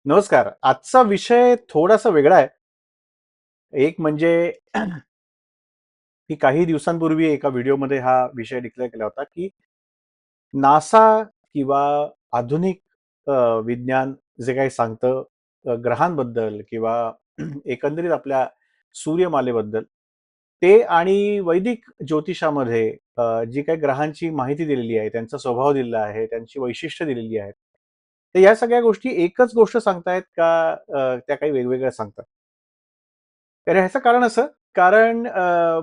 नमस्कार. आजचा विषय थोडासा वेगळा आहे. एक म्हणजे मी काही दिवसांपूर्वी एका व्हिडिओमध्ये हा विषय डिक्लेअर केला होता, की नासा किंवा आधुनिक अ, विज्ञान जे काही सांगतं ग्रहांबद्दल किंवा एकंदरीत आपल्या सूर्यमालेबद्दल, ते आणि वैदिक ज्योतिषामध्ये जी काही ग्रहांची माहिती दिलेली आहे, त्यांचा स्वभाव दिलेला आहे, त्यांची वैशिष्ट्य दिलेली आहेत. तर या सगळ्या गोष्टी एकच गोष्ट सांगतायत का त्या काही वेगवेगळ्या सांगतात? तर ह्याचं कारण असं, कारण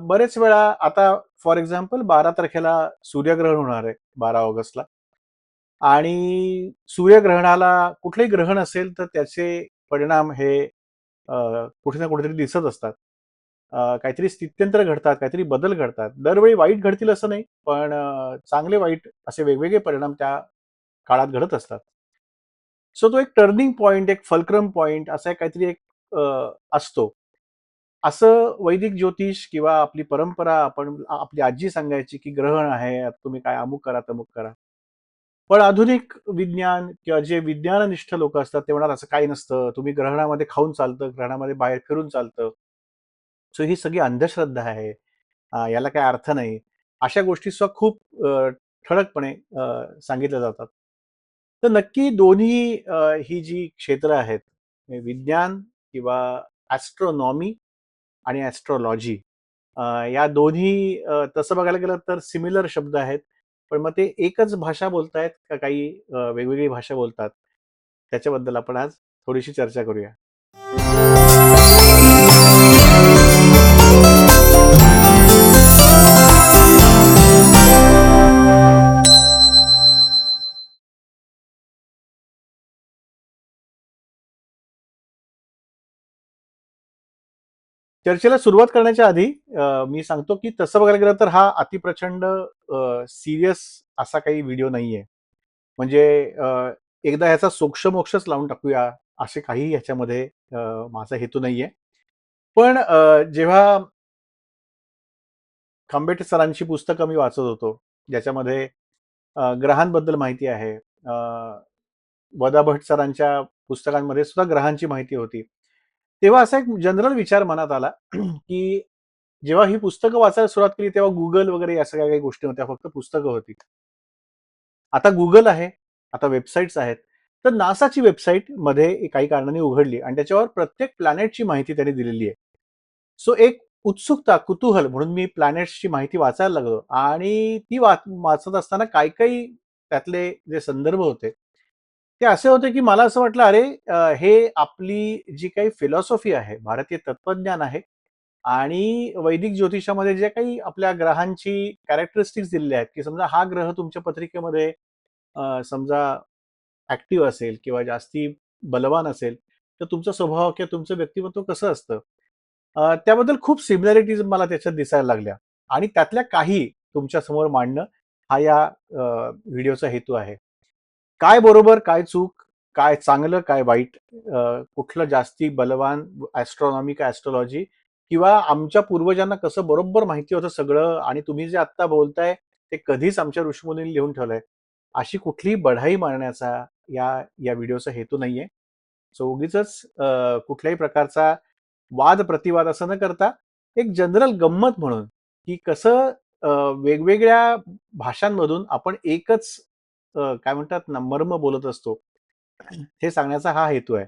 बरेच वेळा आता फॉर एक्झाम्पल 12 तारखेला सूर्यग्रहण होणार आहे 12 ऑगस्टला आणि सूर्यग्रहणाला कुठलंही ग्रहण असेल तर त्याचे परिणाम हे अ, कुठे ना कुठेतरी दिसत असतात. काहीतरी स्थित्यंतर घडतात, काहीतरी बदल घडतात. दरवेळी वाईट घडतील असं नाही, पण चांगले वाईट असे वेगवेगळे परिणाम त्या काळात घडत असतात. सो तो एक टर्निंग पॉइंट, एक फल्क्रम पॉइंट असा एक काहीतरी एक असतो. असं वैदिक ज्योतिष किंवा आपली परंपरा आपण आपली आजी सांगायची, की ग्रहण आहे, आता तुम्ही काय अमुक करा, तमुक करा. पण आधुनिक विज्ञान किंवा जे विज्ञाननिष्ठ लोकं असतात, ते म्हणतात असं काही नसतं. तुम्ही ग्रहणामध्ये खाऊन चालतं, ग्रहणामध्ये बाहेर फिरून चालतं. सो ही सगळी अंधश्रद्धा आहे. याला काही अर्थ नाही. अशा गोष्टी सुद्धा खूप ठळकपणे सांगितल्या जातात. तर नक्की दोन्ही ही जी क्षेत्र आहेत, हे विज्ञान किंवा ॲस्ट्रोनॉमी आणि ॲस्ट्रोलॉजी या दोन्ही तसं बघायला गेलं तर सिमिलर शब्द आहेत. पण मग ते एकच भाषा बोलतायत का काही वेगवेगळी भाषा बोलतात? त्याच्याबद्दल आपण आज थोडीशी चर्चा करूया. चर्चेला सुरुवात करण्याच्या आधी मी सांगतो, की तसं बघायला गेलं तर हा अतिप्रचंड सीरियस असा काही व्हिडिओ नाहीये. म्हणजे एकदा ह्याचा सोक्ष-मोक्षच लावून टाकूया, असे काहीही ह्याच्यामध्ये माझा हेतू नाहीये. पण जेव्हा खांबेटे सरांची पुस्तकं मी वाचत होतो, ज्याच्यामध्ये ग्रहांबद्दल माहिती आहे. वदा भट सरांच्या पुस्तकांमध्ये सुद्धा ग्रहांची माहिती होती. तेव्हा असा एक जनरल विचार मनात आला, की जेव्हा ही पुस्तकं वाचायला सुरुवात केली, तेव्हा Google वगैरे या सगळ्या काही गोष्टी नव्हत्या, फक्त पुस्तकं होती. आता Google आहे, आता वेबसाईट्स आहेत. तर नासाची वेबसाईट मध्ये काही कारणांनी उघडली आणि त्याच्यावर प्रत्येक प्लॅनेटची माहिती त्यांनी दिलेली आहे. सो एक उत्सुकता, कुतूहल म्हणून मी प्लॅनेट्सची माहिती वाचायला लागलो आणि ती वाचत असताना काही-काही त्यातले जे संदर्भ होते, ते असे होते की मला असं वाटलं, अरे हे आपली जी काही फिलॉसॉफी आहे, भारतीय तत्त्वज्ञान आहे आणि वैदिक ज्योतिषामध्ये जे काही आपल्या ग्रहांची कॅरेक्टरिस्टिक्स दिलेल्या आहेत, की समजा हा ग्रह तुमच्या पत्रिकेमध्ये समजा ॲक्टिव्ह असेल किंवा जास्ती बलवान असेल, तर तुमचा स्वभाव किंवा तुमचं व्यक्तिमत्व कसं असतं? त्याबद्दल खूप सिमिलॅरिटीज मला त्याच्यात दिसायला लागल्या आणि त्यातल्या काही तुमच्यासमोर मांडणं हा या व्हिडिओचा हेतू आहे. काय बरोबर, काय चूक, काय चांगलं, काय वाईट, कुठलं जास्ती बलवान ॲस्ट्रॉनॉमी का ॲस्ट्रोलॉजी किंवा आमच्या पूर्वजांना कसं बरोबर माहिती होतं सगळं आणि तुम्ही जे आत्ता बोलताय ते कधीच आमच्या ऋषीमुनींनी लिहून ठेवलंय. अशी कुठलीही बढाई मारण्याचा या या व्हिडिओचा हेतू नाहीये. सो उगीचच कुठल्याही प्रकारचा वाद-प्रतिवाद असं न करता एक जनरल गंमत म्हणून, की कसं अ, वेगवेगळ्या भाषांमधून आपण एकच काय म्हणतात ना, मर्म बोलत असतो. हे सांगण्याचा हा हेतू आहे.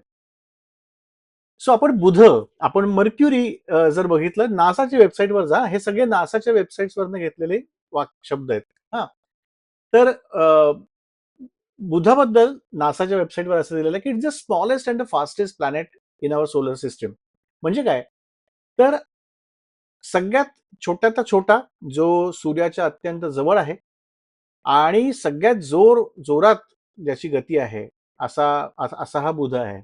सो आपण बुध, आपण मर्क्युरी जर बघितलं नासाच्या वेबसाईटवर जा. हे सगळे नासाच्या वेबसाईट्सवरनं घेतलेले शब्द आहेत. हां. तर बुधाबद्दल नासाच्या वेबसाईटवर असं दिलेलं आहे, की it's the smallest and the fastest planet in our solar system. म्हणजे काय? तर सगळ्यात छोट्यातला छोटा जो सूर्याच्या अत्यंत जवळ आहे आणि सगळ्यात जोरात ज्याची गती आहे, असा असा हा बुध आहे.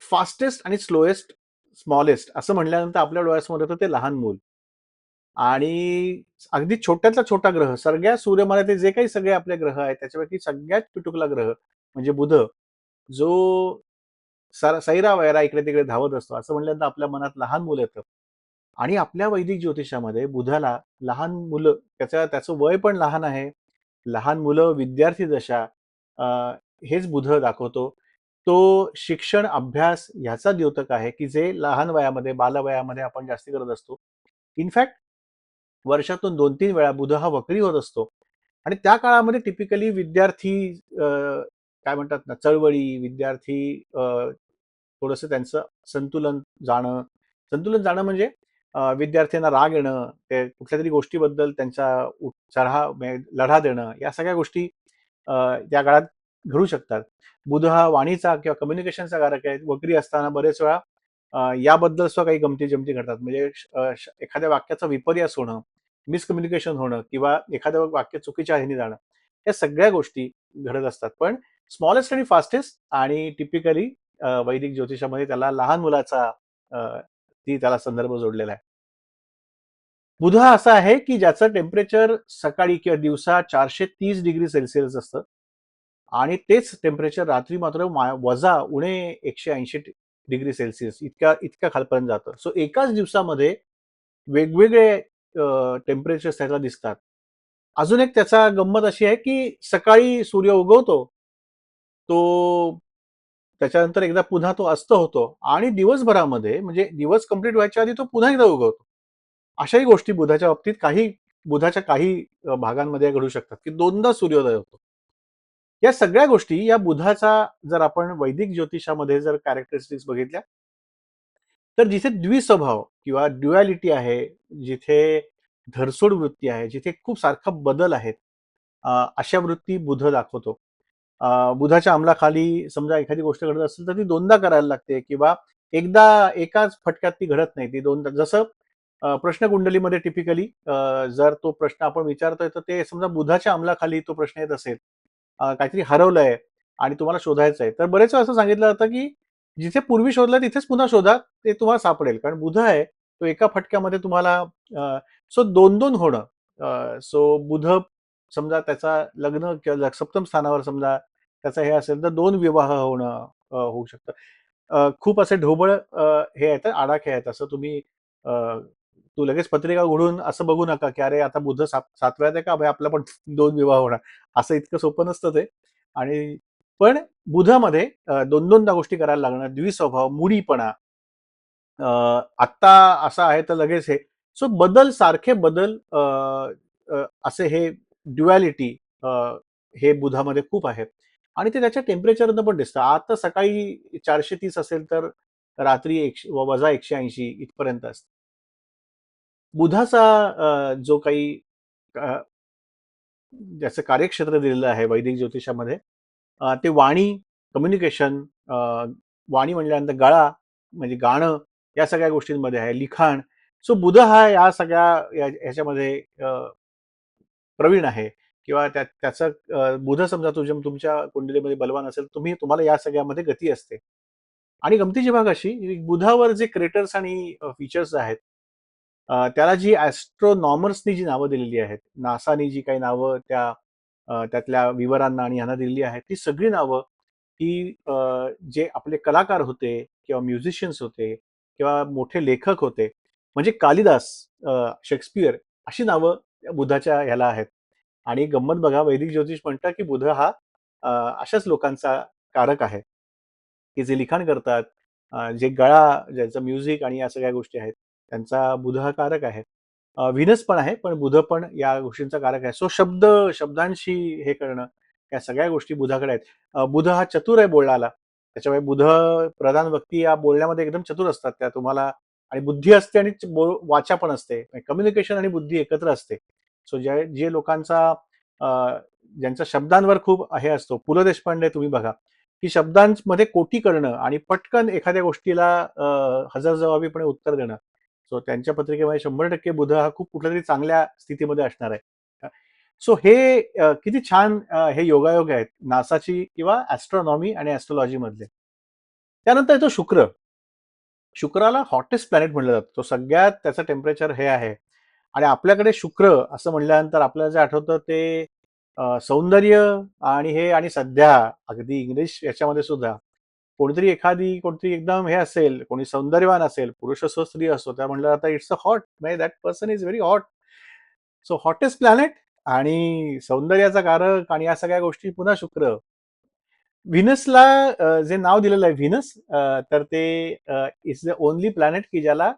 फास्टेस्ट आणि स्लोएस्ट, स्मॉलेस्ट असं म्हटल्यानंतर आपल्या डोळ्यासमोर येतं ते लहान मूल आणि अगदी छोट्यातला छोटा ग्रह, सगळ्या सूर्यमालेतले जे काही सगळे आपले ग्रह आहेत, त्याच्यापैकी सगळ्यात पिटुकला ग्रह म्हणजे बुध, जो सैरावैरा इकडे-तिकडे धावत असतो. असं म्हटल्यानंतर आपल्या मनात लहान मुलं येतं. आणि आपल्या वैदिक ज्योतिषामध्ये बुधाला लहान मुलं त्याचं वय पण लहान आहे. लहान मुलं, विद्यार्थी दशा, हेच बुध दाखवतो. तो शिक्षण, अभ्यास ह्याचा द्योतक आहे, की जे लहान वयामध्ये, बालवयामध्ये आपण जास्ती करत असतो. इनफॅक्ट वर्षातून 2-3 वेळा बुध हा वक्री होत असतो आणि त्या काळामध्ये टिपिकली विद्यार्थी काय म्हणतात ना, चळवळी, विद्यार्थी थोडंसं त्यांचं संतुलन जाणं संतुलन जाणं म्हणजे विद्यार्थ्यांना राग येणं, ते कुठल्यातरी गोष्टीबद्दल त्यांचा म्हणजे लढा देणं, या सगळ्या गोष्टी त्या काळात घडू शकतात. बुध हा वाणीचा किंवा कम्युनिकेशनचा कारक आहे. वक्री असताना बरेच वेळा याबद्दल सुद्धा काही गमती-जमती घडतात. म्हणजे एखाद्या वाक्याचा विपर्यास होणं, मिसकम्युनिकेशन होणं किंवा एखादं वाक्य चुकीच्या ह्याने जाणं, या सगळ्या गोष्टी घडत असतात. पण स्मॉलेस्ट आणि फास्टेस्ट आणि टिपिकली वैदिक ज्योतिषामध्ये त्याला लहान मुलाचा ती त्याला संदर्भ जोडलेला आहे. बुध हा असा आहे, की ज्याचं टेम्परेचर सकाळी किंवा दिवसा 430 डिग्री सेल्सिअस असतं आणि तेच टेम्परेचर रात्री मात्र वजा उणे 180 डिग्री सेल्सिअस इतक्या खालपर्यंत जातं. सो एकाच दिवसामध्ये वेगवेगळे टेम्परेचर्स त्याला दिसतात. अजून एक त्याचा गंमत अशी आहे, की सकाळी सूर्य उगवतो, तो त्याच्यानंतर एकदा पुन्हा तो अस्त होतो आणि दिवसभरामध्ये म्हणजे दिवस कंप्लीट व्हायच्या आधी तो पुन्हा एकदा उगवतो. अशाही गोष्टी बुधाच्या काही भागांमध्ये घडू शकतात, की दोनदा सूर्योदय होतो. या सगळ्या गोष्टी या बुधाचा जर आपण वैदिक ज्योतिषामध्ये जर कॅरेक्टरिस्टिक्स बघितल्या, तर जिथे द्विस्वभाव किंवा ड्युॲलिटी आहे, जिथे धरसोड वृत्ती आहे, जिथे खूप सारखा बदल आहेत, अशा वृत्ती बुध दाखवतो. बुधाच्या अंमलाखाली समजा एखादी गोष्ट घडत असेल तर ती दोनदा करायला लागते किंवा एकदा एकाच फटक्यात ती घडत नाही. ती दोनदा जसं प्रश्नकुंडलीमध्ये टिपिकली जर तो प्रश्न आपण विचारतोय तर ते समजा बुधाच्या अंमलाखाली तो प्रश्न येत असेल, काहीतरी हरवलंय आणि तुम्हाला शोधायचं आहे. तर बरेच वेळा असं सांगितलं जातं, की जिथे पूर्वी शोधलं तिथेच पुन्हा शोधा, ते तुम्हाला सापडेल. कारण बुध आहे, तो एका फटक्यामध्ये तुम्हाला सो 2-2 होणं. सो बुध समजा त्याचा लग्न किंवा सप्तम स्थानावर समजा त्याचं हे असेल तर 2 विवाह होणं होऊ शकतं. खूप असे ढोबळ हे आहेत आडाखे आहेत. असं तुम्ही अ, तू लगेच पत्रिका उघडून असं बघू नका, की अरे आता बुध 7व्यात आहे का? भाई आपला पण 2 विवाह होणार. असं इतकं सोपं नसतं ते. आणि पण बुधामध्ये 2-2दा गोष्टी करायला लागणार, द्विस्वभाव, मूडीपणा, आत्ता असं आहे तर लगेच हे. सो सारखे बदल असे हे ड्युॲलिटी हे बुधामध्ये खूप आहेत आणि ते त्याच्या टेम्परेचरनं पण दिसतं. आता सकाळी 430 असेल तर रात्री वजा 180 इथपर्यंत असतं. बुधाचा जो काही अ, ज्याचं कार्यक्षेत्र दिलेलं आहे वैदिक ज्योतिषामध्ये, ते वाणी, कम्युनिकेशन, वाणी म्हटल्यानंतर गळा म्हणजे गाणं, या सगळ्या गोष्टींमध्ये आहे. लिखाण. सो बुध हा या सगळ्या ह्याच्यामध्ये प्रवीण आहे किंवा त्याचं बुध समजा तुमच्या कुंडलीमध्ये बलवान असेल, तुम्हाला या सगळ्यामध्ये गती असते. आणि गमतीची बाब अशी, बुधावर जे क्रेटर्स आणि फीचर्स आहेत, त्याला जी ॲस्ट्रोनॉमर्सनी जी नावं दिलेली आहेत, नासानी जी काही नावं त्यातल्या विवरांना आणि ह्यांना दिलेली आहेत, ती सगळी नावं ही जे आपले कलाकार होते किंवा म्युझिशियन्स होते किंवा मोठे लेखक होते, म्हणजे कालिदास, शेक्सपियर अशी नावं त्या बुधाच्या ह्याला आहेत. आणि गंमत बघा, वैदिक ज्योतिष म्हणतं, की बुध हा अ, अशाच लोकांचा कारक आहे, की जे लिखाण करतात, जे ज्यांचं म्युझिक आणि या सगळ्या गोष्टी आहेत, त्यांचा बुध हा कारक आहे. व्हीनस पण आहे, पण बुध पण या गोष्टींचा कारक आहे. सो शब्दांशी हे करणं, या सगळ्या गोष्टी बुधाकडे आहेत. बुध हा चतुर आहे बोलण्याला. त्याच्यामुळे बुध प्रधान व्यक्ती या बोलण्यामध्ये एकदम चतुर असतात. त्या तुम्हाला आणि बुद्धी असते आणि वाचा पण असते. कम्युनिकेशन आणि बुद्धी एकत्र असते. सो जे लोकांचा अ, ज्यांचा शब्दांवर खूप हे असतो. पु. ल. देशपांडे तुम्ही बघा, की शब्दांमध्ये कोटी करणं आणि पटकन एखाद्या गोष्टीला हजरजबाबीपणे उत्तर देणं. सो त्यांच्या पत्रिकेमध्ये 100% बुध हा खूप कुठल्यातरी चांगल्या स्थितीमध्ये असणार आहे. सो हे किती छान हे योगायोग आहेत नासाची किंवा ॲस्ट्रॉनॉमी आणि ॲस्ट्रोलॉजी मधले. त्यानंतर येतो शुक्र. शुक्राला हॉटेस्ट प्लॅनेट म्हटलं जातं. तो सगळ्यात त्याचं टेम्परेचर हे आहे आणि आपल्याकडे शुक्र असं म्हटल्यानंतर आपल्याला जे आठवतं ते सौंदर्य आणि हे आणि सध्या अगदी इंग्लिश याच्यामध्ये सुद्धा कोणतरी एकदम हे असेल, कोणी सौंदर्यवान असेल, पुरुष असो, स्त्री असो, त्या म्हटलं जातं इट्स अ हॉट, म्हणजे that person is very hot. So hottest planet आणि सौंदर्याचा कारक आणि या सगळ्या गोष्टी पुन्हा शुक्र. व्हीनसला जे नाव दिलेलं आहे व्हीनस, तर ते इज द ओन्ली प्लॅनेट की ज्याला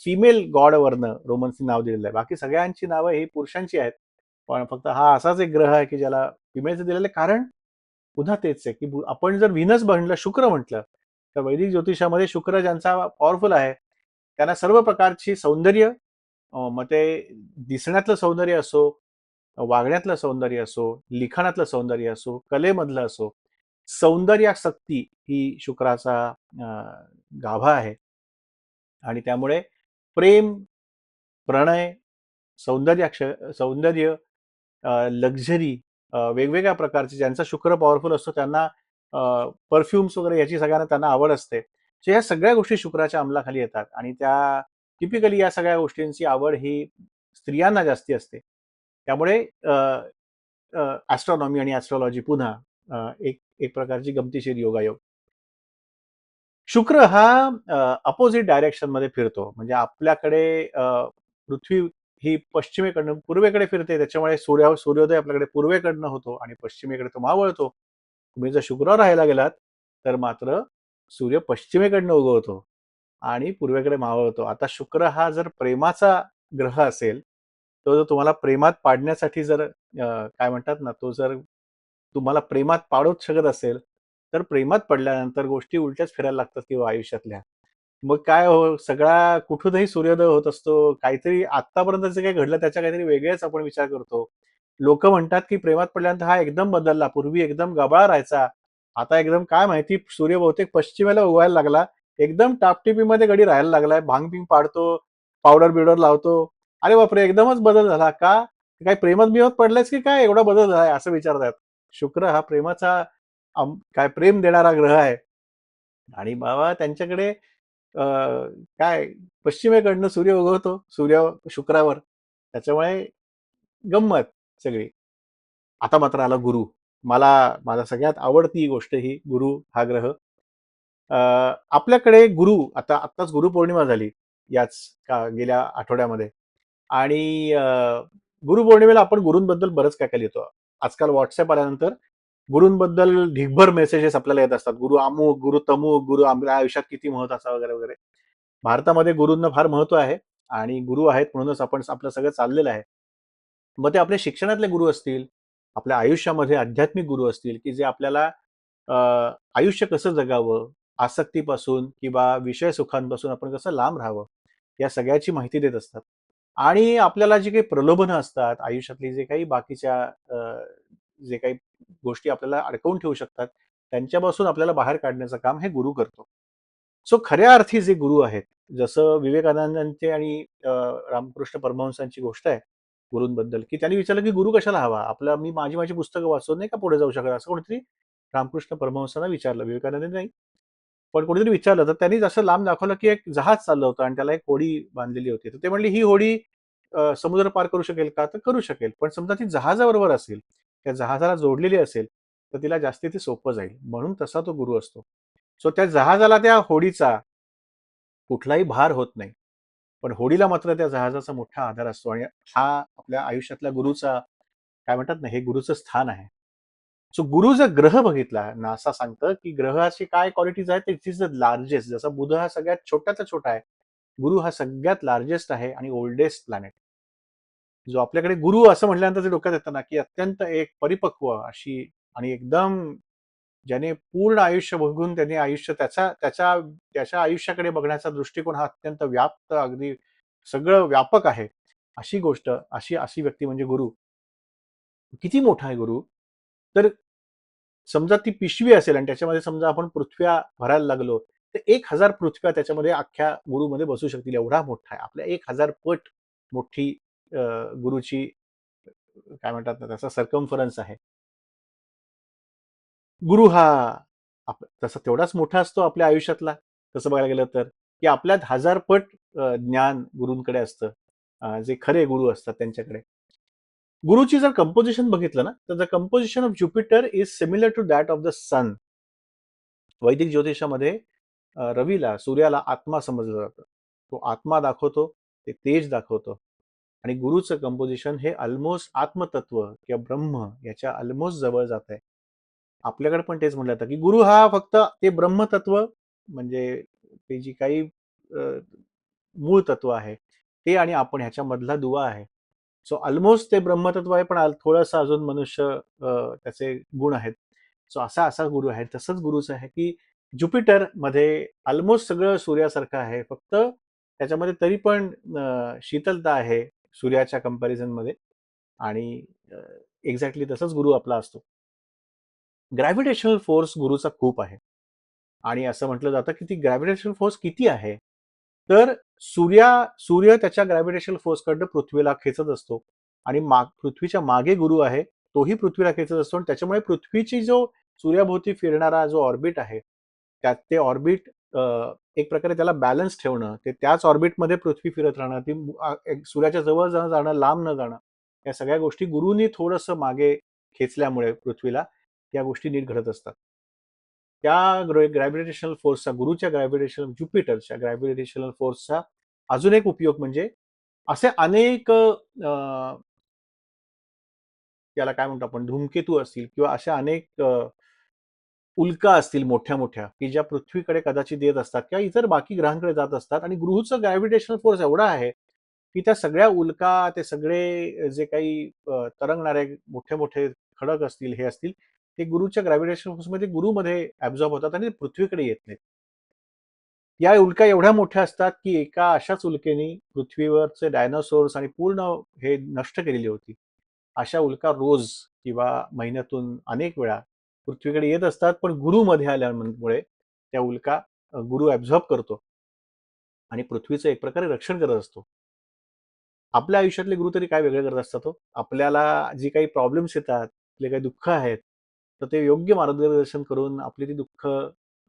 फिमेल गॉडवरनं रोमन्सनी नाव दिलेलं आहे. बाकी सगळ्यांची नावं ही पुरुषांची आहेत. पण फक्त हा असाच एक ग्रह आहे की ज्याला फिमेलचं दिलेलं आहे. कारण पुन्हा तेच आहे की आपण जर व्हीनस म्हणलं, शुक्र म्हटलं, तर वैदिक ज्योतिषामध्ये शुक्र ज्यांचा पॉवरफुल आहे, त्यांना सर्व प्रकारची सौंदर्य, मग ते दिसण्यातलं सौंदर्य असो, वागण्यातलं सौंदर्य असो, लिखाणातलं सौंदर्य असो, कलेमधलं असो, सौंदर्यासक्ती ही शुक्राचा गाभा आहे. आणि त्यामुळे प्रेम, प्रणय, सौंदर्य, लक्झरी, वेगवेगळ्या प्रकारचे ज्यांचा शुक्र पॉवरफुल असतो त्यांना परफ्युम्स वगैरे याची सगळ्यांना त्यांना आवड असते. सो या सगळ्या गोष्टी शुक्राच्या अंमलाखाली येतात आणि त्या टिपिकली या सगळ्या गोष्टींची आवड ही स्त्रियांना जास्ती असते. त्यामुळे ॲस्ट्रॉनॉमी आणि ॲस्ट्रॉलॉजी पुन्हा एक एक प्रकारची गमतीशीर योगायोग. शुक्र हा अपोजिट डायरेक्शनमध्ये फिरतो. म्हणजे आपल्याकडे पृथ्वी ही पश्चिमेकडनं पूर्वेकडे फिरते. त्याच्यामुळे सूर्योदय आपल्याकडे पूर्वेकडनं होतो आणि पश्चिमेकडे तो मावळतो. तुम्ही जर शुक्रावर राहायला गेलात, तर मात्र सूर्य पश्चिमेकडनं उगवतो आणि पूर्वेकडे मावळतो. आता शुक्र हा जर प्रेमाचा ग्रह असेल, तो जर तुम्हाला प्रेमात पाडण्यासाठी जर काय म्हणतात ना, तो जर तुम्हाला प्रेमात पाडूच शकत असेल, तर प्रेमात पडल्यानंतर गोष्टी उलट्याच फिरायला लागतात किंवा आयुष्यातल्या. मग काय हो, सगळा कुठूनही सूर्योदय होत असतो. काहीतरी आत्तापर्यंत जे काही घडलं त्याचा काहीतरी वेगळाच आपण विचार करतो. लोकं म्हणतात, की प्रेमात पडल्यानंतर हा एकदम बदलला. पूर्वी एकदम गबाळा राहायचा. आता एकदम काय माहिती सूर्य बहुतेक पश्चिमेला उगवायला लागला. एकदम टापटिपीमध्ये गडी राहायला लागलाय. भांग-बिंग पाडतो, पावडर-बिवडर लावतो. अरे बापरे! एकदमच बदल झाला. का? काय प्रेमात-बिमात पडलायस की काय एवढा बदल झालाय? असं विचारतात. शुक्र हा प्रेमाचा काय प्रेम देणारा ग्रह आहे आणि बाबा त्यांच्याकडे काय पश्चिमेकडनं सूर्य उगवतो शुक्रावर. त्याच्यामुळे गंमत सगळी. आता मात्र आला गुरु. मला माझा सगळ्यात आवडती गोष्ट ही गुरु हा ग्रह. अ, आपल्याकडे गुरु आत्ताच गुरुपौर्णिमा झाली याच गेल्या आठवड्यामध्ये आणि गुरुपौर्णिमेला आपण गुरूंबद्दल बरंच काय-काय लिहितो. आजकाल WhatsApp आल्यानंतर गुरूंबद्दल ढिगभर मेसेजेस आपल्याला येत असतात. गुरु अमुक, गुरु तमुक, गुरु आपल्या आयुष्यात किती महत्त्वाचा वगैरे, वगैरे. भारतामध्ये गुरूंना फार महत्त्व आहे आणि गुरु आहेत म्हणूनच आपलं सगळं चाललेलं आहे. मग ते आपल्या शिक्षणातले गुरु असतील, आपल्या आयुष्यामध्ये आध्यात्मिक गुरु असतील, की जे आपल्याला अ, आयुष्य कसं जगावं, आसक्तीपासून किंवा विषय सुखांपासून आपण कसं लांब राहावं, या सगळ्याची माहिती देत असतात. आणि आपल्याला जी काही प्रलोभनं असतात, आयुष्यातली जे काही बाकीच्या जे काही गोष्टी आपल्याला अडकवून ठेवू शकतात, त्यांच्यापासून आपल्याला बाहेर काढण्याचं काम हे गुरु करतो. सो खऱ्या अर्थी जे गुरु आहेत, जसं विवेकानंदांचे आणि रामकृष्ण परमहंसांची गोष्ट आहे गुरूंबद्दल, की त्यांनी विचारलं, की गुरु कशाला हवा? माझी पुस्तकं वाचून नाही का पुढे जाऊ शकत? असं कोणीतरी रामकृष्ण परमहंसांना विचारलं. विवेकानंद नाही, पण कोणीतरी विचारलं, तर त्यांनी जसं लांब दाखवलं, की एक जहाज चाललं होतं आणि त्याला एक होडी बांधलेली होती. तर ते म्हणले, "ही होडी समुद्र पार करू शकेल का?" तर करू शकेल. पण समजा ती जहाजाबरोबर असेल, त्या जहाजाला जोडलेली असेल, तर तिला जास्ती ते सोपं जाईल. म्हणून तसा तो गुरु असतो. सो त्या जहाजाला त्या होडीचा कुठलाही भार होत नाही. पण होडीला मात्र त्या जहाजाचा मोठा आधार असतो आणि हा आपल्या आयुष्यातल्या गुरुचा काय म्हणतात ना, हे गुरुचं स्थान आहे. सो गुरु जर ग्रह बघितला, नासा सांगतं, की ग्रहाची काय क्वालिटीज आहेत, इट इज द लार्जेस्ट. जसा बुध हा सगळ्यात छोट्यातला छोटा आहे, गुरु हा सगळ्यात लार्जेस्ट आहे आणि ओल्डेस्ट प्लॅनेट. जो आपल्याकडे गुरु असं म्हटल्यानंतर ते डोक्यात येतं ना, की अत्यंत एक परिपक्व अशी आणि एकदम ज्याने पूर्ण आयुष्य बघून त्याने आयुष्य त्याच्या आयुष्याकडे बघण्याचा दृष्टिकोन हा अत्यंत व्याप्त, अगदी सगळं व्यापक आहे. अशी गोष्ट, अशी व्यक्ती म्हणजे गुरु. किती मोठा आहे गुरु? तर समजा ती पिशवी असेल आणि त्याच्यामध्ये समजा आपण पृथ्व्या भरायला लागलो, तर 1000 पृथ्व्या त्याच्यामध्ये अख्ख्या गुरूमध्ये बसू शकतील एवढा मोठा आहे. आपल्या 1000 पट मोठी अ, गुरुची काय म्हणतात ना, त्याचा सर्कम्फरन्स आहे. गुरु हा तसा तेवढाच मोठा असतो आपल्या आयुष्यातला, तसं बघायला गेलं तर, की आपल्यात 1000 पट ज्ञान गुरूंकडे असतं. जे खरे गुरु असतात त्यांच्याकडे. गुरुची जर कंपोझिशन बघितलं ना, तर the composition of Jupiter is similar to that of the sun. वैदिक ज्योतिषामध्ये रवीला, सूर्याला आत्मा समजलं जातं. तो आत्मा दाखवतो, ते तेज दाखवतो आणि गुरुचं कंपोझिशन हे अल्मोस्ट आत्मतत्व किंवा ब्रह्म याच्या अल्मोस्ट जवळ जात आहे. आपल्याकडे पण तेच म्हटलं जातं, की गुरु हा फक्त ते ब्रह्मतत्व म्हणजे ते जी काही मूळ तत्व आहे, ते आणि आपण ह्याच्यामधला दुवा आहे. सो ऑलमोस्ट ते ब्रह्मतत्व आहे, पण थोडंसं अजून मनुष्य त्याचे गुण आहेत. सो असा गुरु आहे. तसंच गुरुचं आहे, की ज्युपिटरमध्ये ऑलमोस्ट सगळं सूर्यासारखं आहे. फक्त त्याच्यामध्ये तरी पण शीतलता आहे सूर्याच्या कंपॅरिझनमध्ये आणि एक्झॅक्टली तसंच गुरु आपला असतो. ग्रॅव्हिटेशनल फोर्स गुरुचा खूप आहे. आणि असं म्हटलं जातं, की ती ग्रॅव्हिटेशनल फोर्स किती आहे? तर सूर्य त्याच्या ग्रॅव्हिटेशनल फोर्सकडनं पृथ्वीला खेचत असतो आणि पृथ्वीच्या मागे गुरु आहे, तोही पृथ्वीला खेचत असतो आणि त्याच्यामुळे पृथ्वीची जो सूर्याभोवती फिरणारा जो ऑर्बिट आहे, त्यात ते ऑर्बिट एक प्रकारे त्याला बॅलन्स ठेवणं, ते त्याच ऑर्बिटमध्ये पृथ्वी फिरत राहणं, ती सूर्याच्या जवळ जाणं, लांब न जाणं, या सगळ्या गोष्टी गुरूंनी थोडंसं मागे खेचल्यामुळे पृथ्वीला या गोष्टी नीट घडत असतात. त्या ग्रॅव्हिटेशनल फोर्सचा गुरुच्या ग्रॅव्हिटेशनल ज्युपिटरच्या ग्रॅव्हिटेशनल फोर्सचा अजून एक उपयोग म्हणजे असे अनेक त्याला काय म्हणतो आपण धूमकेतू असतील किंवा अशा अनेक उल्का असतील मोठ्या मोठ्या की ज्या पृथ्वीकडे कदाचित येत असतात किंवा इतर बाकी ग्रहांकडे जात असतात आणि गुरुचं ग्रॅव्हिटेशनल फोर्स एवढा आहे की त्या सगळ्या उल्का ते सगळे जे काही तरंगणारे मोठे मोठे खडक असतील हे असतील ते गुरुच्या ग्रॅव्हिटेशनल फोर्समध्ये गुरुमध्ये ऍब्झॉर्ब होतात आणि पृथ्वीकडे येत नाहीत. या उल्का एवढ्या मोठ्या असतात की एका अशाच उल्केने पृथ्वीवरचे डायनासोर्स आणि पूर्ण हे नष्ट केलेली होती. अशा उल्का रोज किंवा महिन्यातून अनेक वेळा पृथ्वीकडे येत असतात, पण गुरु मध्ये आल्यामुळे त्या उल्का गुरु ऍब्झॉर्ब करतो आणि पृथ्वीचं एक प्रकारे रक्षण करत असतो. आपल्या आयुष्यातले गुरु तरी काय वेगळे करत असतात हो? आपल्याला जी काही प्रॉब्लेम्स येतात, आपले काही दुःख आहेत, तर ते योग्य मार्गदर्शन करून आपली ती दुःख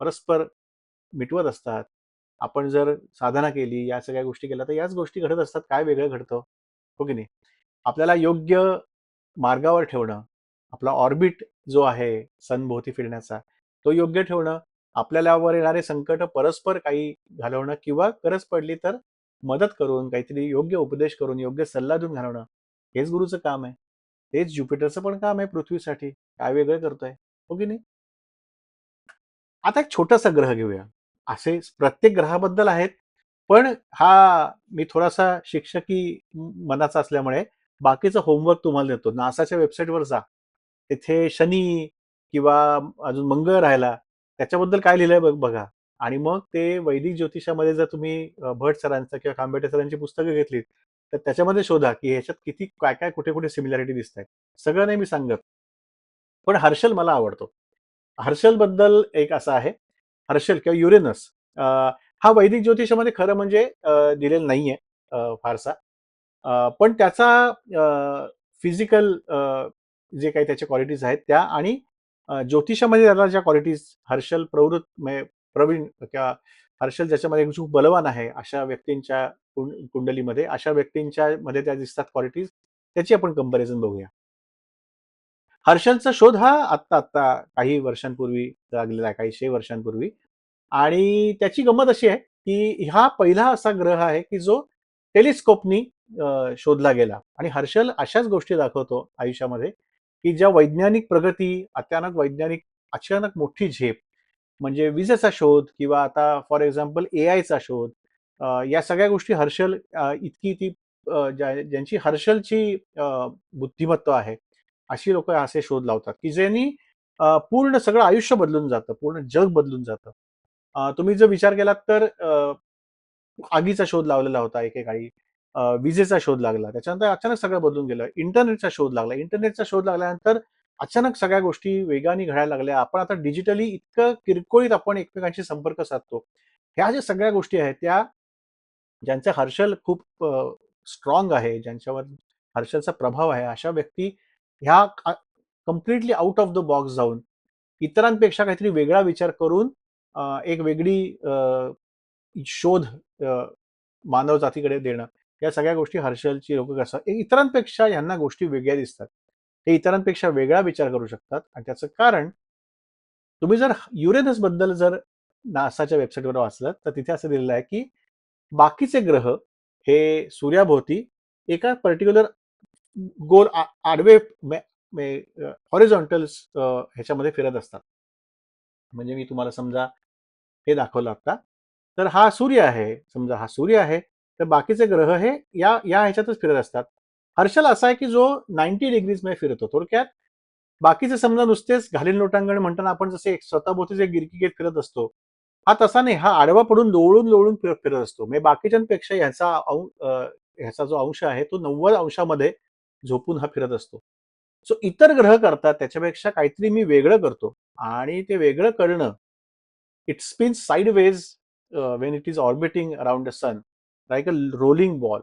परस्पर मिटवत असतात. आपण जर साधना केली, या सगळ्या गोष्टी केल्या, तर याच गोष्टी घडत असतात. काय वेगळं घडतं? हो की नाही? आपल्याला योग्य मार्गावर ठेवणं, आपला ऑर्बिट जो आहे सनभोवती फिरण्याचा, तो योग्य ठेवणं, आपल्यावर येणारे संकट परस्पर काही घालवणं किंवा गरज पडली तर मदत करून, काहीतरी योग्य उपदेश करून, योग्य सल्ला देऊन घालवणं, हेच गुरुचं काम आहे. तेच ज्युपिटरचं पण काम आहे पृथ्वीसाठी. काय वेगळं करतोय? हो की नाही? आता एक छोटासा ग्रह घेऊया. असे प्रत्येक ग्रहाबद्दल आहेत. पण मी थोडासा शिक्षकी मनाचा असल्यामुळे बाकीचं होमवर्क तुम्हाला देतो. नासाच्या वेबसाईटवर जा. तिथे शनी किंवा अजून मंगळ राहिला, त्याच्याबद्दल काय लिहिलंय बघा. आणि मग ते वैदिक ज्योतिषामध्ये जर तुम्ही भट सरांचं किंवा खांबेटे सरांची पुस्तकं घेतलीत, तर त्याच्यामध्ये शोधा, की ह्याच्यात किती काय-काय, कुठे-कुठे सिमिलॅरिटी दिसतायत. सगळं नाही मी सांगत. पण हर्षल मला आवडतो. हर्षल बद्दल एक असं आहे, हर्षल किंवा युरेनस अ, हा वैदिक ज्योतिषामध्ये खरं म्हणजे दिलेला नाहीये फारसा. पण त्याचा फिजिकल जे काही त्याच्या क्वालिटीज आहेत त्या आणि ज्योतिषामध्ये त्याला ज्या क्वालिटीज हर्षल म्हणजे प्रवीण किंवा हर्षल ज्याच्यामध्ये खूप बलवान आहे अशा व्यक्तींच्या कुंडलीमध्ये अशा व्यक्तींच्या मध्ये त्या दिसतात क्वालिटीज त्याची आपण कंपॅरिझन बघूया. हर्षलचा शोध हा आत्ता काही वर्षांपूर्वी लागलेला आहे, काही 100 वर्षांपूर्वी. आणि त्याची गंमत अशी आहे, की हा पहिला असा ग्रह आहे, की जो टेलिस्कोपनी शोधला गेला आणि हर्षल अशाच गोष्टी दाखवतो आयुष्यामध्ये, की ज्या वैज्ञानिक प्रगती, अचानक मोठी झेप म्हणजे विजेचा शोध किंवा आता फॉर एक्झाम्पल एआयचा शोध या सगळ्या गोष्टी हर्षल इतकी ती ज्यांची हर्षलची बुद्धिमत्ता आहे, अशी लोकं असे शोध लावतात, की ज्यांनी पूर्ण सगळं आयुष्य बदलून जातं, पूर्ण जग बदलून जातं. तुम्ही जर विचार केलात तर आगीचा शोध लावलेला होता एकेकाळी. विजेचा शोध लागला. त्याच्यानंतर अचानक सगळं बदलून गेलं. इंटरनेटचा शोध लागला. इंटरनेटचा शोध लागल्यानंतर अचानक सगळ्या गोष्टी वेगाने घडायला लागल्या. आपण आता डिजिटली इतकं किरकोळीत आपण एकमेकांशी संपर्क साधतो. ह्या ज्या सगळ्या गोष्टी आहेत त्या ज्यांचा हर्षल खूप स्ट्रॉंग आहे, ज्यांच्यावर हर्षलचा प्रभाव आहे, अशा व्यक्ती ह्या completely out of the box जाऊन इतरांपेक्षा काहीतरी वेगळा विचार करून एक वेगळी शोध मानवजातीकडे देणं, या सगळ्या गोष्टी हर्षलची लोकं कसं इतरांपेक्षा यांना गोष्टी वेगळ्या दिसतात. ते इतरांपेक्षा वेगळा विचार करू शकतात आणि त्याचं कारण तुम्ही जर युरेनस बद्दल जर नासाच्या वेबसाईटवर वाचलं, तर तिथे असं दिलेलं आहे, की बाकीचे ग्रह हे सूर्याभोवती एका पर्टिक्युलर गोल आडवे हॉरिझॉन्टल ह्याच्यामध्ये फिरत असतात. म्हणजे मी तुम्हाला समजा हे दाखवलं आता. तर हा सूर्य आहे. समजा हा सूर्य आहे. तर बाकीचे ग्रह हे या ह्याच्यातच फिरत असतात. हर्षल असा आहे की जो 90 डिग्रीज मध्ये फिरतो. थोडक्यात बाकीचे समजा नुसतेच घालीन लोटांगण म्हणताना आपण जसे एक स्वतःभोवतीच एक गिरकी घेत फिरत असतो. हा तसा नाही. हा आडवा पडून लोळून फिरत असतो. म्हणजे बाकीच्यांपेक्षा ह्याचा जो अंश आहे तो 90 अंशामध्ये झोपून हा फिरत असतो. सो इतर ग्रह करतात त्याच्यापेक्षा काहीतरी मी वेगळं करतो आणि ते वेगळं करणं it spins sideways when it is orbiting around the sun like a rolling ball.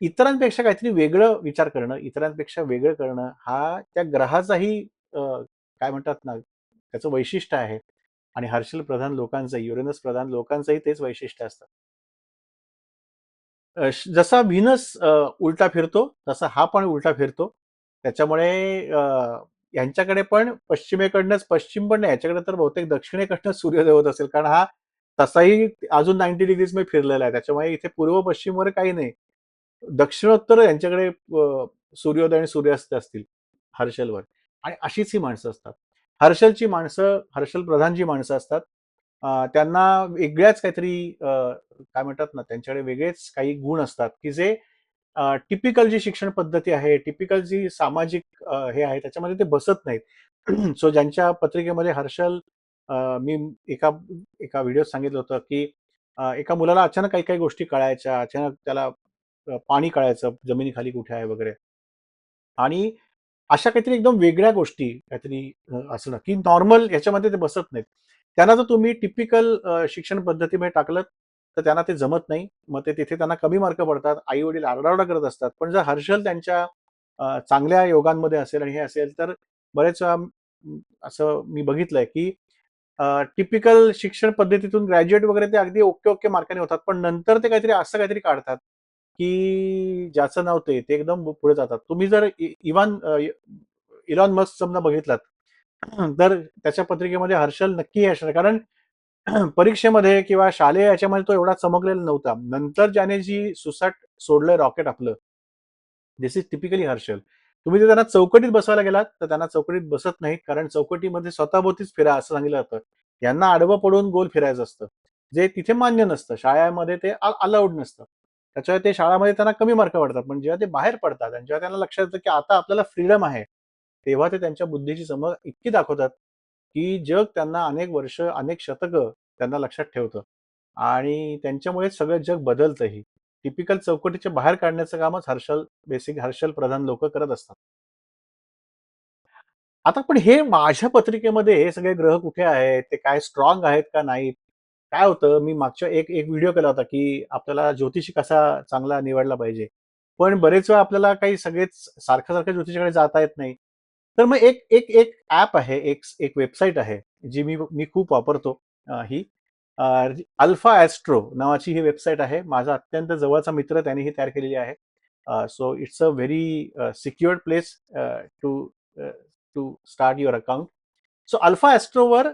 इतरांपेक्षा काहीतरी वेगळं विचार करणं, इतरांपेक्षा वेगळं करणं हा त्या ग्रहाचाही काय म्हणतात ना, त्याचं वैशिष्ट्य आहे. आणि हर्षल प्रधान लोकांचंही, युरेनस प्रधान लोकांचंही तेच वैशिष्ट्य असतं. जसा व्हीनस उलटा फिरतो, तसा हा पण उलटा फिरतो. त्याच्यामुळे यांच्याकडे पण पश्चिमेकडनंच पश्चिम पण नाही, याच्याकडे तर बहुतेक दक्षिणेकडनं सूर्योदय होत असेल. कारण हा तसाही अजून 90 डिग्रीज मध्ये फिरलेला आहे. त्याच्यामुळे इथे पूर्व पश्चिम वगैरे काही नाही. दक्षिणोत्तर यांच्याकडे सूर्योदय आणि सूर्यास्त असतील हर्षलवर. आणि अशीच ही माणसं असतात. हर्षल प्रधान जी माणसं असतात त्यांना वेगळ्याच काहीतरी काय म्हणतात ना, त्यांच्याकडे वेगळेच काही गुण असतात की जे टिपिकल जी शिक्षण पद्धती आहे, टिपिकल जी सामाजिक हे आहे त्याच्यामध्ये ते बसत नाहीत. सो ज्यांच्या पत्रिकेमध्ये हर्षल मी एका एका व्हिडिओत सांगितलं होतं की एका मुलाला अचानक काही काही गोष्टी कळायच्या, अचानक त्याला पाणी कळायचं जमिनीखाली कुठे आहे वगैरे. आणि अशा काहीतरी एकदम वेगळ्या गोष्टी काहीतरी असणं की नॉर्मल ह्याच्यामध्ये ते बसत नाहीत. त्यांना जर तुम्ही टिपिकल शिक्षण पद्धतीमध्ये टाकलं तर त्यांना ते जमत नाही. मग ते तिथे त्यांना कमी मार्क पडतात. आई वडील आरडाओरडा करत असतात. पण जर हर्षल त्यांच्या चांगल्या योगांमध्ये असेल आणि हे असेल तर बरेच वेळा असं मी बघितलंय की टिपिकल शिक्षण पद्धतीतून ग्रॅज्युएट वगैरे ते अगदी ओके ओके मार्काने होतात. पण नंतर ते काहीतरी असं काहीतरी काढतात की ज्याचं नाव ते एकदम पुढे जातात. तुम्ही जर इलॉन मस्क समजा बघितलात तर त्याच्या पत्रिकेमध्ये हर्षल नक्की यश आहे. कारण परीक्षेमध्ये किंवा शालेय याच्यामध्ये तो एवढा चमकलेला नव्हता. नंतर ज्याने जी सुसाट सोडलंय रॉकेट आपलं, दिस इज टिपिकली हर्षल. तुम्ही जर त्यांना चौकटीत बसवायला गेलात तर त्यांना चौकटीत बसत नाहीत. कारण चौकटीमध्ये स्वतःभोवतीच फिरा असं सांगितलं जातं. यांना आडवं पडून गोल फिरायचं असतं. जे तिथे मान्य नसतं. शाळेमध्ये ते अलाउड नसतं. त्याच्यामुळे ते शाळामध्ये त्यांना कमी मार्क पडतात. पण जेव्हा ते बाहेर पडतात आणि जेव्हा त्यांना लक्षात येतं की आता आपल्याला फ्रीडम आहे, तेव्हा ते त्यांच्या बुद्धीची चमक इतकी दाखवतात, की जग त्यांना अनेक वर्ष, अनेक शतकं त्यांना लक्षात ठेवतं. आणि त्यांच्यामुळे सगळं जग बदलतंही. टिपिकल चौकटीच्या बाहेर काढण्याचं कामच हर्षल प्रधान लोक करत असतात. आता पण हे माझ्या पत्रिकेमध्ये हे सगळे ग्रह कुठे आहेत? ते काय स्ट्रॉंग आहेत का नाहीत? काय होतं, मी मागच्या एक एक व्हिडिओ केला होता, की आपल्याला ज्योतिषी कसा चांगला निवडला पाहिजे. पण बरेच वेळा आपल्याला काही सगळेच सारखं-सारखं ज्योतिषाकडे जाता येत नाही. तर मग एक एक एक ॲप आहे, एक वेबसाईट आहे, जी मी मी खूप वापरतो. ही अल्फा ॲस्ट्रो नावाची ही वेबसाईट आहे. माझा अत्यंत जवळचा मित्र त्याने ही तयार केलेली आहे. So it's a very secured place to to start your account. So alpha ॲस्ट्रोवर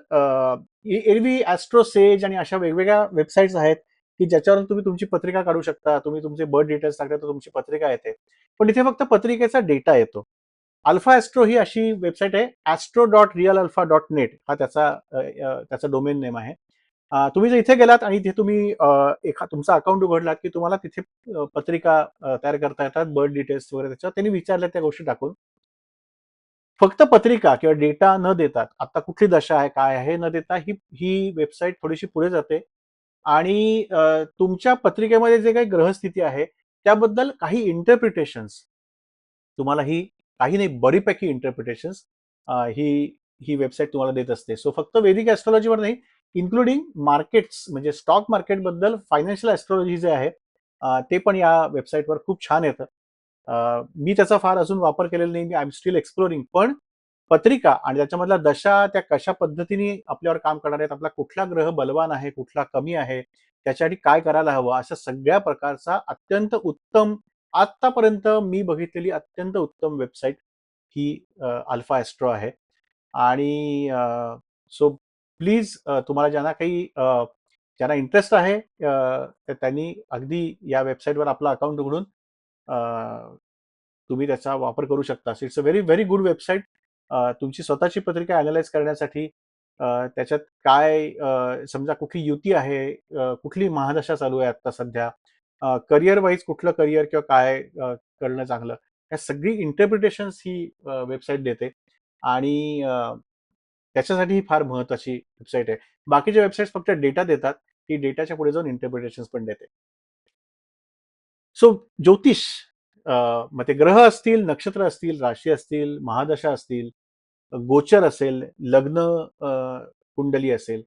एरवी ॲस्ट्रो सेज आणि अशा वेगवेगळ्या वेबसाईट्स आहेत, की ज्याच्यावरून तुम्ही तुमची पत्रिका काढू शकता. तुम्ही तुमचे बर्थ डिटेल्स टाकले तर तुमची पत्रिका येते. पण इथे फक्त पत्रिकेचा डेटा येतो. अल्फा ॲस्ट्रो ही अशी वेबसाईट आहे. astro.realalpha.net हा त्याचा डोमेन नेम आहे. तुम्ही जर इथे गेलात आणि इथे तुम्ही तुमचा अकाउंट उघडलात, की तुम्हाला तिथे पत्रिका तयार करता येतात. बर्थ डिटेल्स वगैरे त्याच्यावर त्यांनी विचारल्या त्या गोष्टी टाकून. फक्त पत्रिका किंवा डेटा न देता आता कुठली दशा आहे, काय आहे हे न देता ही ही वेबसाईट थोडीशी पुढे जाते आणि तुमच्या पत्रिकेमध्ये जे काही ग्रहस्थिती आहे, त्याबद्दल काही इंटरप्रिटेशन्स तुम्हाला ही काही नाही बरीपैकी इंटरप्रिटेशन्स ही ही वेबसाईट तुम्हाला देत असते. सो फक्त वैदिक ॲस्ट्रॉलॉजीवर नाही, इन्क्लुडिंग मार्केट्स म्हणजे स्टॉक मार्केटबद्दल फायनान्शियल ॲस्ट्रॉलॉजी जे आहे ते पण या वेबसाईटवर खूप छान येतं. मी त्याचा फार अजून वापर केलेला नाही. I am still exploring. पण पत्रिका आणि त्याच्यामधल्या दशा त्या कशा पद्धतीने आपल्यावर काम करणार आहेत, आपला कुठला ग्रह बलवान आहे, कुठला कमी आहे, त्याच्यासाठी काय करायला हवं, अशा सगळ्या प्रकारचा अत्यंत उत्तम आत्तापर्यंत मी बघितलेली अत्यंत उत्तम वेबसाईट ही अल्फा ॲस्ट्रो आहे. आणि सो प्लीज तुम्हाला ज्यांना इंटरेस्ट आहे तर त्यांनी अगदी या वेबसाईटवर आपलं अकाउंट उघडून तुम्ही त्याचा वापर करू शकता. It's a very, very good website. तुमची स्वतःची पत्रिका अॅनलाईज करण्यासाठी त्याच्यात काय समजा कुठली युती आहे, कुठली महादशा चालू आहे आता सध्या, करिअर वाईज कुठलं करिअर किंवा काय करणं चांगलं, ह्या सगळी इंटरप्रिटेशन्स ही वेबसाईट देते आणि त्याच्यासाठी ही फार महत्वाची वेबसाईट आहे. बाकीच्या वेबसाईट्स फक्त डेटा देतात, ही डेटाच्या पुढे जाऊन इंटरप्रिटेशन्स पण देते. सो ज्योतिष, मग ते ग्रह असतील, नक्षत्र असतील, राशी असतील, महादशा असतील, गोचर असेल, लग्न कुंडली असेल,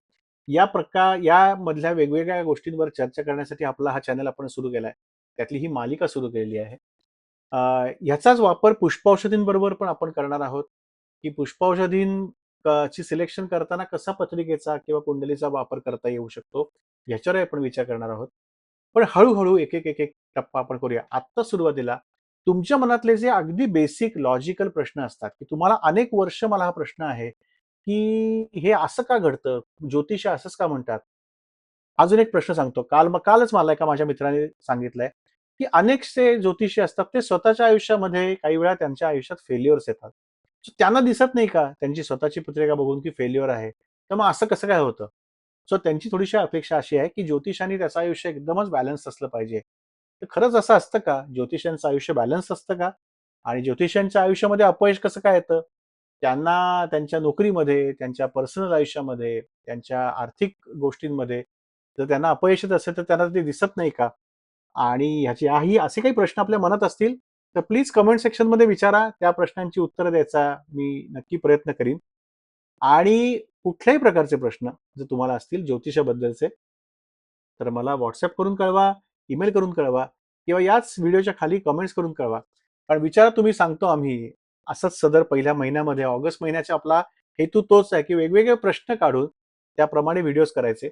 यामधल्या वेगवेगळ्या गोष्टींवर चर्चा करण्यासाठी आपला हा चॅनल आपण सुरू केलाय. त्यातली ही मालिका सुरू केलेली आहे. ह्याचाच वापर पुष्पौषधींबरोबर पण आपण करणार आहोत, की पुष्पौषधीं ची सिलेक्शन करताना कसा पत्रिकेचा किंवा कुंडलीचा वापर करता येऊ शकतो, ह्याच्यावरही आपण विचार करणार आहोत. पण हळू-हळू एक-एक टप्पा आपण करूया. आत्ता सुरुवातीला तुमच्या मनातले जे अगदी बेसिक लॉजिकल प्रश्न असतात, की तुम्हाला अनेक वर्ष मला हा प्रश्न आहे, की हे असं का घडतं? ज्योतिष असंच का म्हणतात? अजून एक प्रश्न सांगतो. कालच मला एका माझ्या मित्राने सांगितलंय, की अनेकसे ज्योतिषी असतात, ते स्वतःच्या आयुष्यामध्ये काही वेळा त्यांच्या आयुष्यात फेल्युअर्स येतात. सो त्यांना दिसत नाही का त्यांची स्वतःची पत्रिका बघून की फेल्युअर आहे. तर मग असं कसं काय होतं? सो त्यांची थोडीशी अपेक्षा अशी आहे, की ज्योतिषाने त्याचं आयुष्य एकदमच बॅलन्स असलं पाहिजे. तर खरंच असं असतं का? ज्योतिषांचं आयुष्य बॅलन्स असतं का? आणि ज्योतिषांच्या आयुष्यामध्ये अपयश कसं काय येतं? त्यांना त्यांच्या नोकरीमध्ये, त्यांच्या पर्सनल आयुष्यामध्ये, त्यांच्या आर्थिक गोष्टींमध्ये जर त्यांना अपयश येत असेल, तर त्यांना ते दिसत नाही का? आणि ह्याची असे काही प्रश्न आपल्या मनात असतील, तर प्लीज कमेंट सेक्शनमध्ये विचारा. त्या प्रश्नांची उत्तरं द्यायचा मी नक्की प्रयत्न करीन. आणि कुठल्याही प्रकारचे प्रश्न जर तुम्हाला असतील ज्योतिषाबद्दलचे, तर मला WhatsApp करून कळवा, ईमेल करून कळवा किंवा याच व्हिडिओच्या खाली कमेंट्स करून कळवा. कारण विचारा तुम्ही, सांगतो आम्ही. असंच सदर पहिल्या महिन्यामध्ये ऑगस्ट महिन्याचा आपला हेतू तोच आहे, की वेगवेगळे प्रश्न काढून त्याप्रमाणे व्हिडिओज करायचे.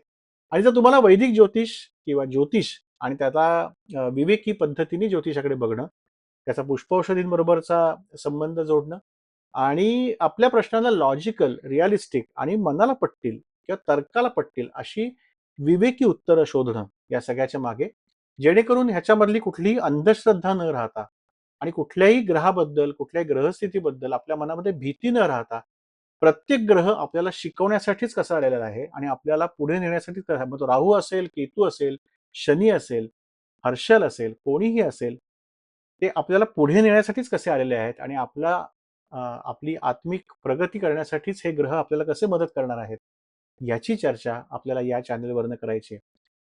आणि जर तुम्हाला वैदिक ज्योतिष किंवा ज्योतिष आणि त्याला विवेकी पद्धतीने ज्योतिषाकडे बघणं, त्याचा पुष्पौषधींबरोबरचा संबंध जोडणं आणि आपल्या प्रश्नाला लॉजिकल, रिअलिस्टिक आणि मनाला पटतील किंवा तर्काला पटतील अशी विवेकी उत्तरं शोधणं या सगळ्याच्या मागे, जेणेकरून ह्याच्यामधली कुठलीही अंधश्रद्धा न राहता आणि कुठल्याही ग्रहाबद्दल, कुठल्याही ग्रहस्थितीबद्दल आपल्या मनामध्ये भीती न राहता, प्रत्येक ग्रह आपल्याला शिकवण्यासाठीच कसा आलेला आहे आणि आपल्याला पुढे नेण्यासाठीच कसा, मग तो राहू असेल, केतू असेल, शनी असेल, हर्षल असेल, कोणीही असेल, ते आपल्याला पुढे नेण्यासाठीच कसे आलेले आहेत आणि आपली आत्मिक प्रगती करण्यासाठीच हे ग्रह आपल्याला कसे मदत करणार आहेत, याची चर्चा आपल्याला या चॅनलवरनं करायची आहे.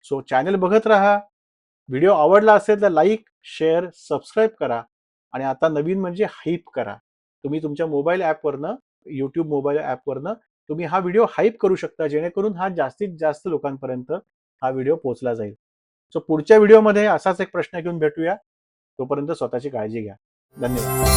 सो चॅनल बघत राहा. व्हिडिओ आवडला असेल तर लाईक, शेअर, सबस्क्राईब करा आणि आता नवीन म्हणजे हाईप करा. तुम्ही तुमच्या मोबाईल ॲपवरनं, YouTube मोबाईल ॲपवरनं तुम्ही हा व्हिडिओ हाईप करू शकता, जेणेकरून हा जास्तीत जास्त लोकांपर्यंत हा व्हिडिओ पोहोचला जाईल. सो पुढच्या व्हिडिओमध्ये असाच एक प्रश्न घेऊन भेटूया. तोपर्यंत स्वतःची काळजी घ्या. धन्यवाद.